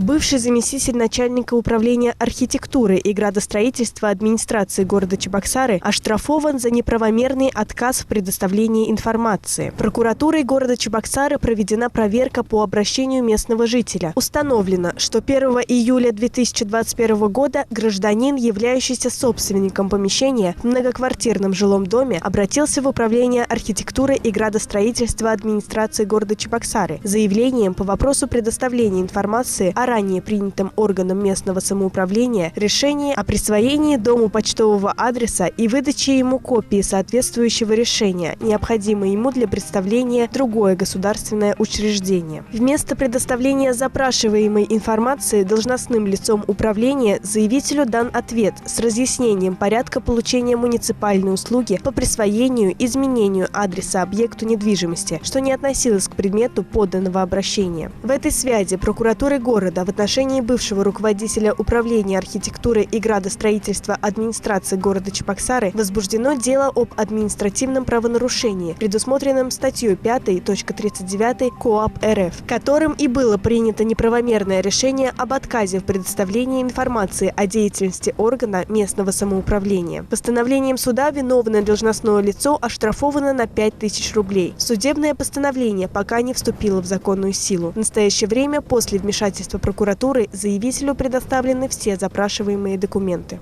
Бывший заместитель начальника управления архитектуры и градостроительства администрации города Чебоксары оштрафован за неправомерный отказ в предоставлении информации. Прокуратурой города Чебоксары проведена проверка по обращению местного жителя. Установлено, что 1 июля 2021 года гражданин, являющийся собственником помещения в многоквартирном жилом доме, обратился в управление архитектуры и градостроительства администрации города Чебоксары с заявлением по вопросу предоставления информации о ранее принятом органом местного самоуправления решении о присвоении дому почтового адреса и выдаче ему копии соответствующего решения, необходимой ему для представления в другое государственное учреждение. Вместо предоставления запрашиваемой информации должностным лицом управления заявителю дан ответ с разъяснением порядка получения муниципальной услуги по присвоению, изменению адреса объекту недвижимости, что не относилось к предмету поданного обращения. В этой связи прокуратурой города в отношении бывшего руководителя управления архитектуры и градостроительства администрации города Чебоксары возбуждено дело об административном правонарушении, предусмотренном статьей 5.39 КоАП РФ, которым и было принято неправомерное решение об отказе в предоставлении информации о деятельности органа местного самоуправления. Постановлением суда виновное должностное лицо оштрафовано на 5000 рублей. Судебное постановление пока не вступило в законную силу. В настоящее время после вмешательства прокуратуры заявителю предоставлены все запрашиваемые документы.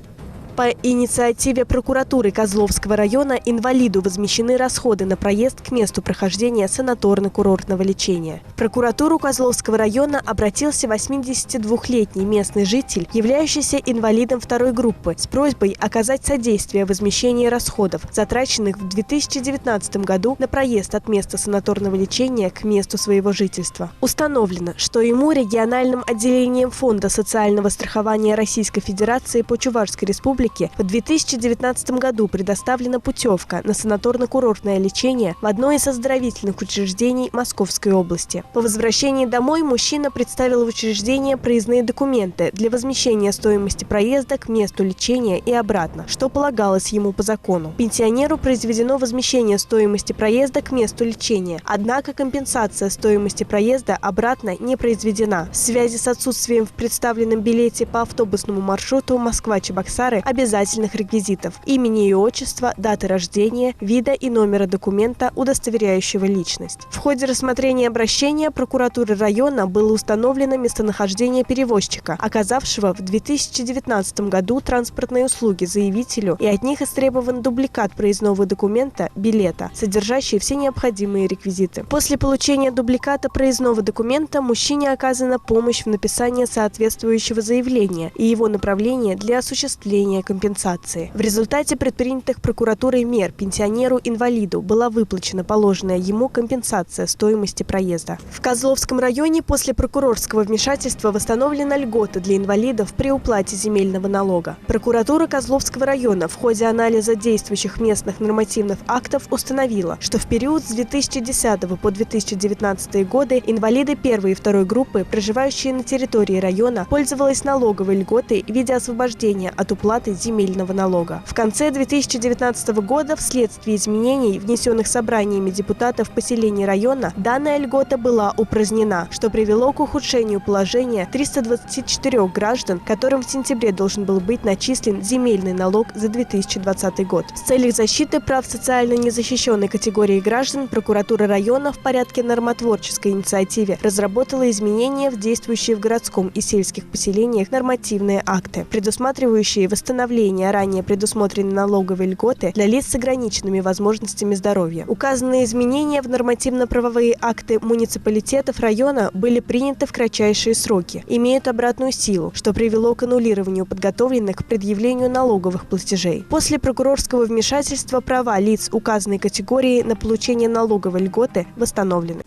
По инициативе прокуратуры Козловского района инвалиду возмещены расходы на проезд к месту прохождения санаторно-курортного лечения. В прокуратуру Козловского района обратился 82-летний местный житель, являющийся инвалидом второй группы, с просьбой оказать содействие в возмещении расходов, затраченных в 2019 году на проезд от места санаторного лечения к месту своего жительства. Установлено, что ему региональным отделением Фонда социального страхования Российской Федерации по Чувашской Республике в 2019 году предоставлена путевка на санаторно-курортное лечение в одно из оздоровительных учреждений Московской области. По возвращении домой мужчина представил в учреждение проездные документы для возмещения стоимости проезда к месту лечения и обратно, что полагалось ему по закону. Пенсионеру произведено возмещение стоимости проезда к месту лечения, однако компенсация стоимости проезда обратно не произведена. В связи с отсутствием в представленном билете по автобусному маршруту Москва-Чебоксары обязательных реквизитов – имени и отчества, даты рождения, вида и номера документа, удостоверяющего личность. В ходе рассмотрения обращения прокуратуры района было установлено местонахождение перевозчика, оказавшего в 2019 году транспортные услуги заявителю, и от них истребован дубликат проездного документа – билета, содержащий все необходимые реквизиты. После получения дубликата проездного документа мужчине оказана помощь в написании соответствующего заявления и его направления для осуществления компенсации. В результате предпринятых прокуратурой мер пенсионеру-инвалиду была выплачена положенная ему компенсация стоимости проезда. В Козловском районе после прокурорского вмешательства восстановлена льгота для инвалидов при уплате земельного налога. Прокуратура Козловского района в ходе анализа действующих местных нормативных актов установила, что в период с 2010 по 2019 годы инвалиды первой и второй группы, проживающие на территории района, пользовались налоговой льготой в виде освобождения от уплаты земельного налога. В конце 2019 года вследствие изменений, внесенных собраниями депутатов поселений района, данная льгота была упразднена, что привело к ухудшению положения 324 граждан, которым в сентябре должен был быть начислен земельный налог за 2020 год. В целях защиты прав социально незащищенной категории граждан прокуратура района в порядке нормотворческой инициативе разработала изменения в действующие в городском и сельских поселениях нормативные акты, предусматривающие восстановление ранее предусмотренной налоговой льготы для лиц с ограниченными возможностями здоровья. Указанные изменения в нормативно-правовые акты муниципалитетов района были приняты в кратчайшие сроки, имеют обратную силу, что привело к аннулированию подготовленных к предъявлению налоговых платежей. После прокурорского вмешательства права лиц указанной категории на получение налоговой льготы восстановлены.